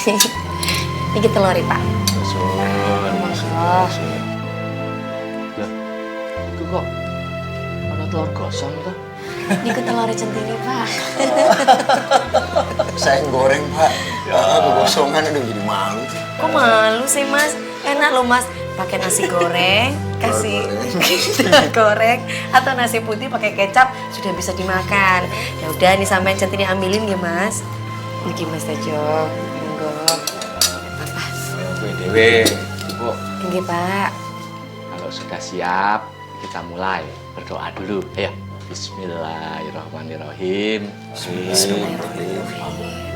Ini telur Pak. Masuk. Lah, itu kok ada telur gosong tuh? Ini telur centini Pak. Saya yang goreng Pak. Kegosongan udah jadi malu. Kok malu sih Mas? Enak loh Mas. Pakai nasi goreng, kasih telur goreng atau nasi putih pakai kecap sudah bisa dimakan. Ya udah nih sampean centini ambilin ya Mas. Niki Mas Tejo. Monggo. Apa? Gue dewe, Ibu. Nggih Pak. Kalau sudah siap, kita mulai berdoa dulu. Ayo. Bismillahirrahmanirrahim. Bismillahirrahmanirrahim.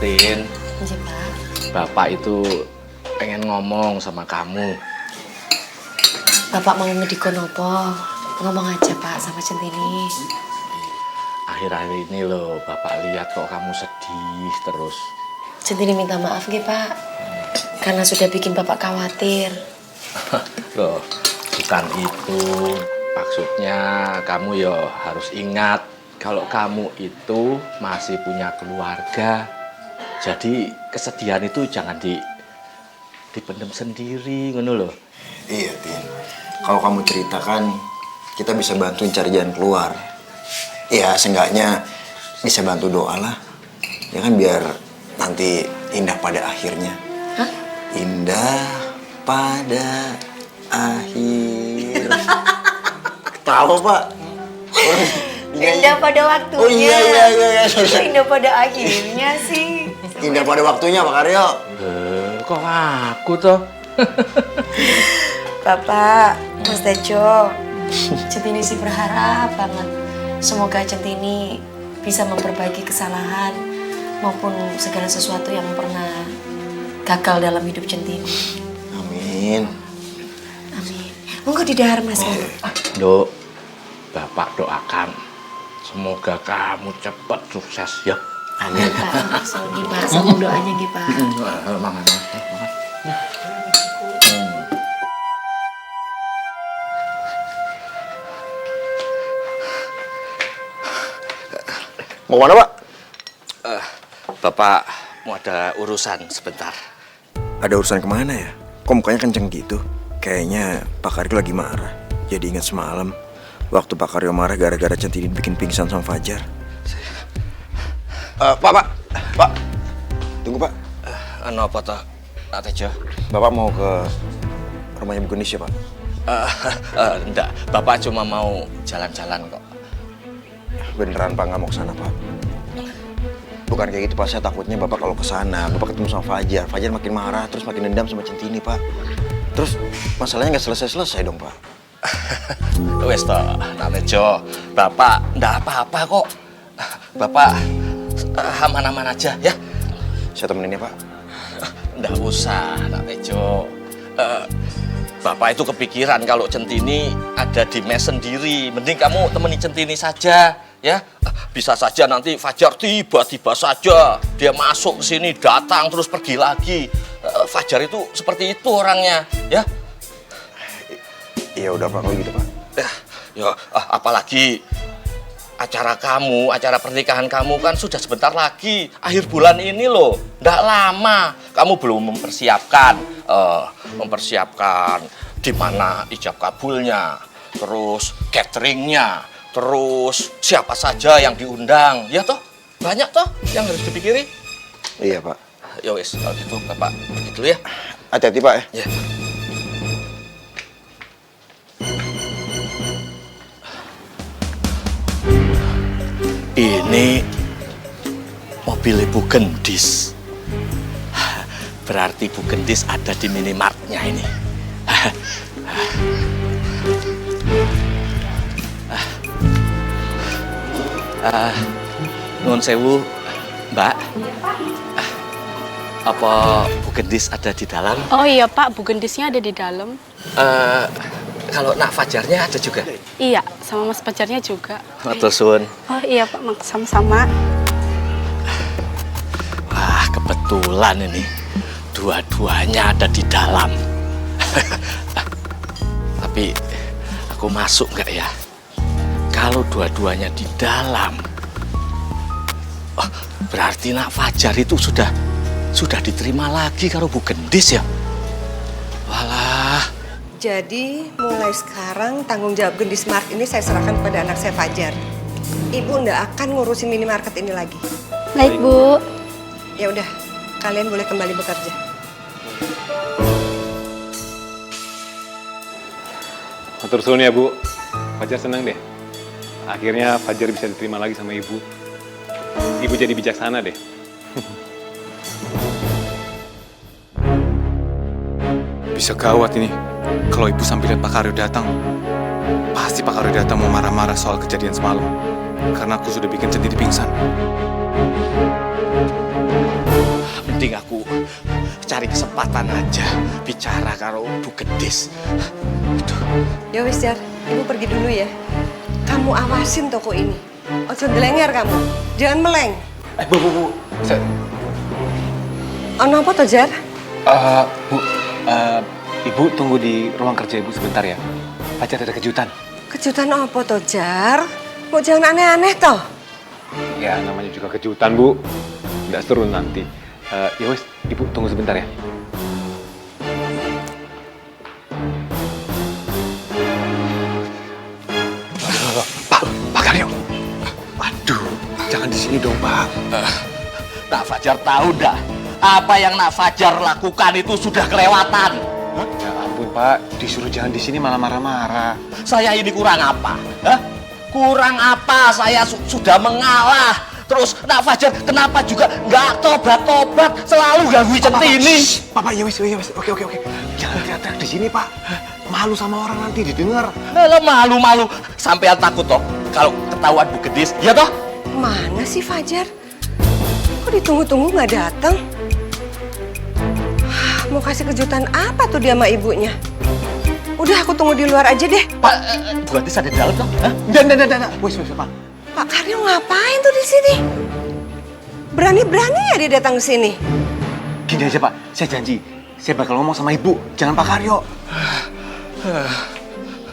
Tin, Nggih Pak. Bapak itu pengen ngomong sama kamu. Bapak mau ngedikon apa? Ngomong aja Pak sama centini. Akhir-akhir ini loh, Bapak lihat kok kamu sedih terus. Centini minta maaf nggih Pak. Karena sudah bikin Bapak khawatir. Loh, bukan itu. Maksudnya kamu ya harus ingat kalau kamu itu masih punya keluarga. Jadi kesedihan itu jangan dipendam sendiri, ngono loh. Iya, Tin. Kalau kamu ceritakan, kita bisa bantuin cari jalan keluar. Ya, seenggaknya bisa bantu doa lah. Ya kan biar nanti indah pada akhirnya. Hah? Indah pada akhir. Tahu Pak? Indah pada waktunya. Oh iya. Kok indah pada akhirnya sih? Indah pada waktunya Pak Karyo. Kok aku toh? Bapak, Mas Tejo, Centini sih berharap banget semoga Centini bisa memperbaiki kesalahan maupun segala sesuatu yang pernah gagal dalam hidup Centini. Amin. Amin. Monggo didahar Mas. Dok, Bapak doakan semoga kamu cepat sukses ya. Amin Pak. Selalu Pak, sambung doanya nggih Pak. Makan. Mau mana Pak? Bapak mau ada urusan sebentar. Ada urusan kemana ya? Kok mukanya kenceng gitu? Kayaknya Pak Karyo lagi marah. Jadi ingat semalam waktu Pak Karyo marah gara-gara Centini bikin pingsan sama Fajar. Pak. Tunggu Pak. Apa toh, Nak Tejo? Bapak mau ke rumahnya Bu Gendis ya Pak? Enggak, Bapak cuma mau jalan-jalan kok. Beneran Pak nggak mau ke sana Pak? Bukan kayak gitu Pak, saya takutnya Bapak kalau ke sana, Bapak ketemu sama Fajar. Fajar makin marah, terus makin dendam sama Centini Pak. Terus masalahnya nggak selesai-selesai dong Pak. Wes toh, Nak Tejo, Bapak enggak apa-apa kok. Bapak aman-aman aja ya. Saya temenin ya Pak. Enggak usah, Nak Tejo. Bapak itu kepikiran kalau Centini ada di mes sendiri. Mending kamu temani Centini saja, ya. Bisa saja nanti Fajar tiba-tiba saja dia masuk ke sini, datang terus pergi lagi. Fajar itu seperti itu orangnya, ya. Iya udah Pak, kalau gitu Pak. Ya, apalagi acara kamu, acara pernikahan kamu kan sudah sebentar lagi, akhir bulan ini loh, nggak lama. Kamu belum mempersiapkan di mana ijab kabulnya, terus cateringnya, terus siapa saja yang diundang, ya toh banyak toh yang harus dipikiri. Iya Pak. Ya wes, kalau gitu Bapak pergi dulu ya. Hati-hati Pak ya. Ya. Ini mobil Ibu Gendis. Berarti Ibu Gendis ada di minimartnya ini. Nuwun sewu, Mbak. Apa Bu Gendis ada di dalam? Oh iya Pak, Bu Gendisnya ada di dalam. Kalau Nak Fajarnya ada juga? Iya, sama Mas Pacarnya juga. Matur suwun. Oh iya Pak, sama-sama. Wah, kebetulan ini dua-duanya ada di dalam. Tapi aku masuk nggak ya? Kalau dua-duanya di dalam, Oh, berarti nak Fajar itu sudah diterima lagi karo Bu Gendis ya? Walah. Jadi mulai sekarang tanggung jawab Gendis Mart ini saya serahkan kepada anak saya Fajar. Ibu ndak akan ngurusin minimarket ini lagi. Baik, Bu. Ya udah, kalian boleh kembali bekerja. Matur suwun ya, Bu. Fajar senang deh. Akhirnya Fajar bisa diterima lagi sama Ibu. Ibu jadi bijaksana deh. Bisa gawat ini. Kalau Ibu sampai lihat Pak Karyo datang, pasti Pak Karyo datang mau marah-marah soal kejadian semalam. Karena aku sudah bikin Centini pingsan. Mending aku cari kesempatan aja bicara karo Bu Gendis. Aduh. Ya wis Jar, Ibu pergi dulu ya. Kamu awasin toko ini. Ojo gelenger kamu, jangan meleng. Bu. Ono apa toh Jar? Bu, Ibu tunggu di ruang kerja Ibu sebentar ya. Fajar ada kejutan. Kejutan apa toh Jar? Mau jangan aneh-aneh toh. Ya, namanya juga kejutan, Bu. Nggak seru nanti. Ya wes, Ibu tunggu sebentar ya. Pak Karyo. Aduh, jangan di sini dong, Pak. Nak Fajar tahu dah, apa yang Nak Fajar lakukan itu sudah kelewatan. Ya ampun, Pak. Disuruh jangan di sini malah marah-marah. Saya ini kurang apa? Hah? Kurang apa? Saya sudah mengalah. Terus Nak Fajar kenapa juga nggak tobat-tobat, selalu ganggu Centini. Papa, ya wis. Oke. Jangan teriak-teriak di sini, Pak. Malu sama orang nanti didengar. Alah, malu-malu. Sampean takut toh kalau ketahuan Bu Gendis, ya toh? Mana sih Fajar? Kok ditunggu-tunggu nggak datang? Mau kasih kejutan apa tuh dia sama ibunya? Udah aku tunggu di luar aja deh. Pak, Bu Gendis ada di dalam toh? Hah? Dan. Wis, Pak. Pak Karyo ngapain tuh di sini? Berani-berani ya dia datang ke sini. Gini aja, Pak. Saya janji. Saya bakal ngomong sama Ibu. Jangan Pak Karyo.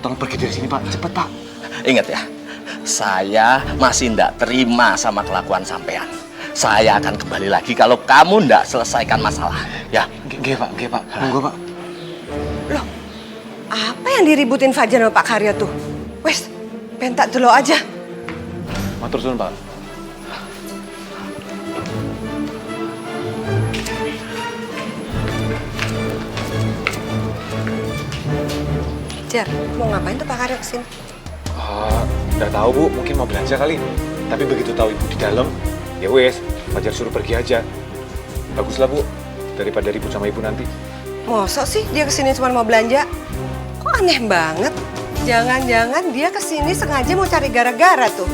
Tolong pergi dari sini, Pak. Cepet, Pak. Ingat ya, saya masih ndak terima sama kelakuan sampean. Saya akan kembali lagi kalau kamu ndak selesaikan masalah. Ya, Nggih, Pak. Monggo, Pak. Loh, apa yang diributin Fajar sama Pak Karyo tuh? Wes, pentak dulu aja. Matur suwun, Pak. Jar, mau ngapain tuh Pak Karyo kesini? Nggak tahu, Bu. Mungkin mau belanja kali. Tapi begitu tahu Ibu di dalam, ya wes, Fajar suruh pergi aja. Baguslah, Bu. Daripada ribut sama Ibu nanti. Masa sih dia kesini cuma mau belanja? Kok aneh banget? Jangan-jangan dia kesini sengaja mau cari gara-gara tuh.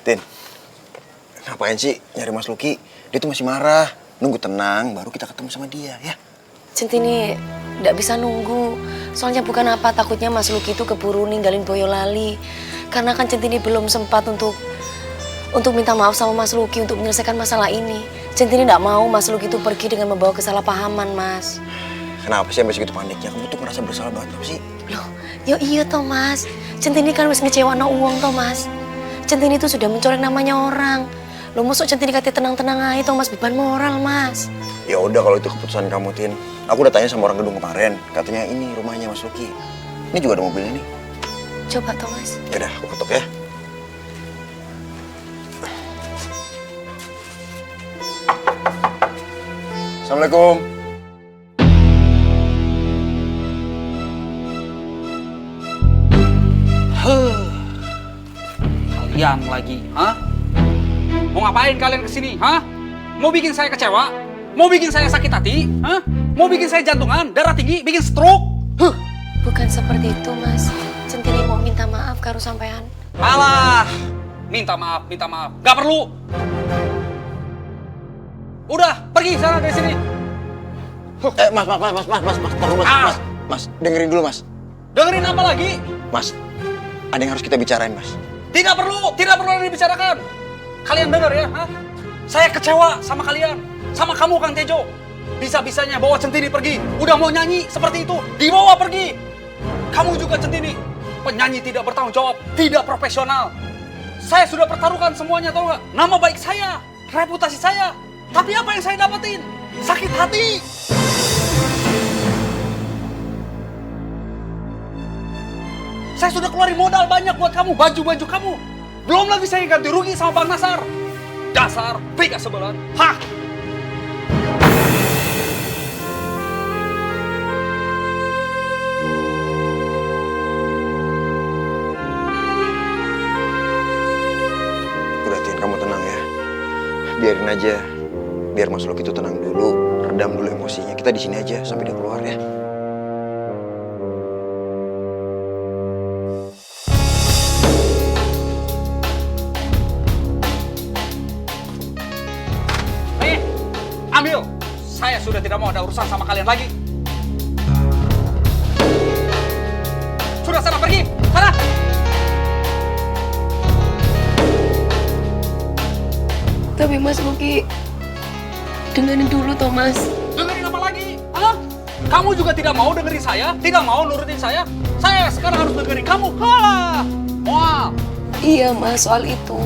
Tin, ngapain sih nyari Mas Luki? Dia tuh masih marah. Nunggu tenang, baru kita ketemu sama dia, ya. Centini nggak bisa nunggu. Soalnya bukan apa, takutnya Mas Luki itu keburu ninggalin Boyolali. Karena kan Centini belum sempat untuk minta maaf sama Mas Luki untuk menyelesaikan masalah ini. Centini nggak mau Mas Luki itu pergi dengan membawa kesalahpahaman, Mas. Kenapa sih sampai segitu paniknya? Kamu tuh ngerasa bersalah banget apa sih? Loh, yo iya toh Mas. Centini kan wis ngecewana uang toh Mas. Centini itu sudah mencoreng namanya orang. Lo masuk Centini katanya tenang-tenang aja toh Mas, beban moral Mas. Ya udah kalau itu keputusan kamu, Tin. Aku udah tanya sama orang gedung kemarin. Katanya ini rumahnya Mas Luki. Ini juga ada mobilnya nih. Coba toh Mas. Yaudah, aku ketuk ya. Assalamualaikum. Kalian lagi, hah? Mau ngapain kalian kesini, hah? Mau bikin saya kecewa? Mau bikin saya sakit hati, hah? Mau bikin saya jantungan, darah tinggi, bikin stroke? Bukan seperti itu Mas. Centini mau minta maaf karo sampean. Alah, minta maaf. Gak perlu. Udah, pergi sana dari sini. Mas, taruh mas. Mas, dengerin dulu mas. Dengerin apa lagi? Mas, ada yang harus kita bicarain mas. Tidak perlu dibicarakan. Kalian dengar ya, hah? Saya kecewa sama kalian. sama kamu Kang Tejo. Bisa-bisanya bawa Centini pergi. Udah mau nyanyi seperti itu, dibawa pergi. Kamu juga Centini, penyanyi tidak bertanggung jawab, tidak profesional. Saya sudah pertaruhkan semuanya, tahu nggak? Nama baik saya, reputasi saya. Tapi apa yang saya dapetin? Sakit hati. Saya sudah keluarin modal banyak buat kamu, baju-baju kamu. Belum lagi saya ganti rugi sama Bang Nasar. Dasar, pika sebelan. Hah! Udah, Tin, kamu tenang ya. Biarin aja. Biar Mas Luki itu tenang dulu, redam dulu emosinya. Kita di sini aja sampai dia keluar ya. Nih, ambil. Saya sudah tidak mau ada urusan sama kalian lagi. Sudah, sana pergi. Sana. Tapi Mas Luki, dengerin dulu toh Mas. Dengerin apa lagi? Hah? Kamu juga tidak mau dengerin saya? Tidak mau nurutin saya? Saya sekarang harus dengerin kamu. Halah. Wah. Iya Mas, soal itu.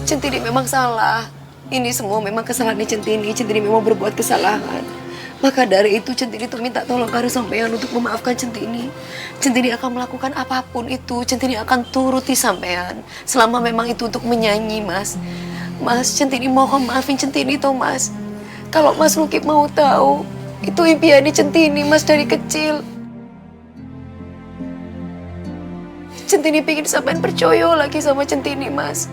Centini memang salah. Ini semua memang kesalahannya Centini. Centini memang berbuat kesalahan. Maka dari itu Centini tuh minta tolong Karo sampean untuk memaafkan Centini. Centini akan melakukan apapun itu. Centini akan turuti sampean. Selama memang itu untuk menyanyi Mas. Mas, Centini mohon maafin Centini toh Mas. Kalau Mas Luki mau tahu, itu impiannya Centini Mas dari kecil. Centini pengen sampean percaya lagi sama Centini Mas.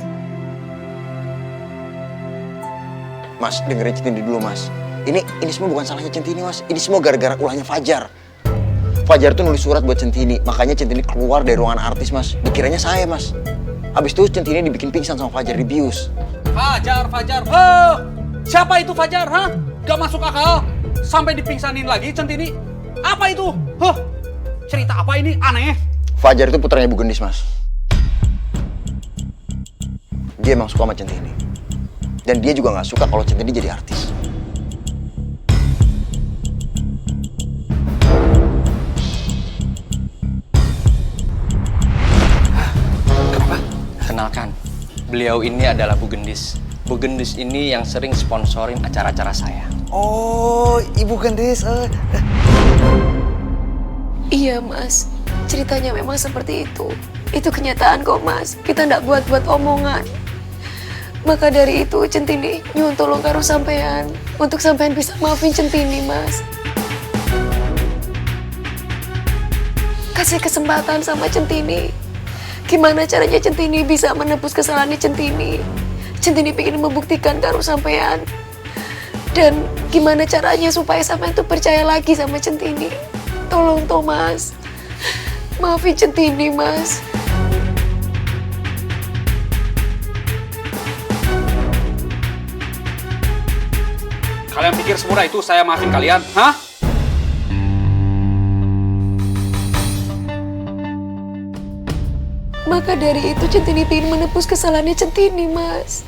Mas, dengerin Centini dulu, Mas. Ini semua bukan salahnya Centini, Mas. Ini semua gara-gara ulahnya Fajar. Fajar tuh nulis surat buat Centini. Makanya Centini keluar dari ruangan artis, Mas. Dikiranya saya, Mas. Habis itu Centini dibikin pingsan sama Fajar, dibius. Fajar. Hah? Siapa itu Fajar? Hah? Gak masuk akal. Sampai dipingsanin lagi Centini. Apa itu? Hah? Cerita apa ini? Aneh. Fajar itu putranya Bu Gendis, Mas. Dia emang suka sama Centini. Dan dia juga gak suka kalau Centini jadi artis. Kenalkan, beliau ini adalah Bu Gendis. Bu Gendis ini yang sering sponsorin acara-acara saya. Oh, Ibu Gendis. Iya Mas, ceritanya memang seperti itu. Itu kenyataan kok Mas, kita ndak buat-buat omongan. Maka dari itu Centini nyuwun tolong karo sampean untuk sampean bisa maafin Centini Mas. Kasih kesempatan sama Centini. Gimana caranya Centini bisa menebus kesalahannya Centini? Centini pengen membuktikan karo sampean. Dan gimana caranya supaya sampean tuh percaya lagi sama Centini? Tolong Thomas, maafin Centini Mas. Kalian pikir semudah itu saya maafin kalian? Hah? Maka dari itu Centini pengen menebus kesalahannya Centini Mas.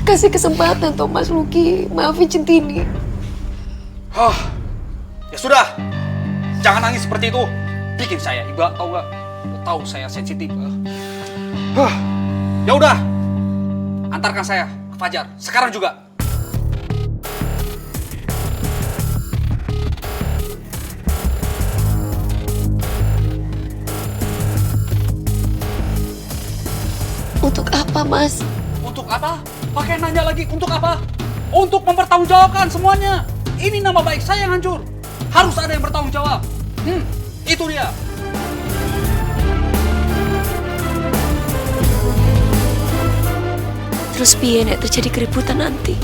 Kasih kesempatan Thomas Luki, maafin Centini. Hah? Ya sudah. Jangan nangis seperti itu. Bikin saya iba, tahu nggak? Tahu saya sensitif. Hah? Ya udah. Antarkan saya ke Fajar sekarang juga. Untuk apa Mas? Untuk apa? Pakai nanya lagi, untuk apa? Untuk mempertanggungjawabkan semuanya. Ini nama baik saya yang hancur. Harus ada yang bertanggung jawab. Itu dia. Terus piye nek terjadi keributan nanti?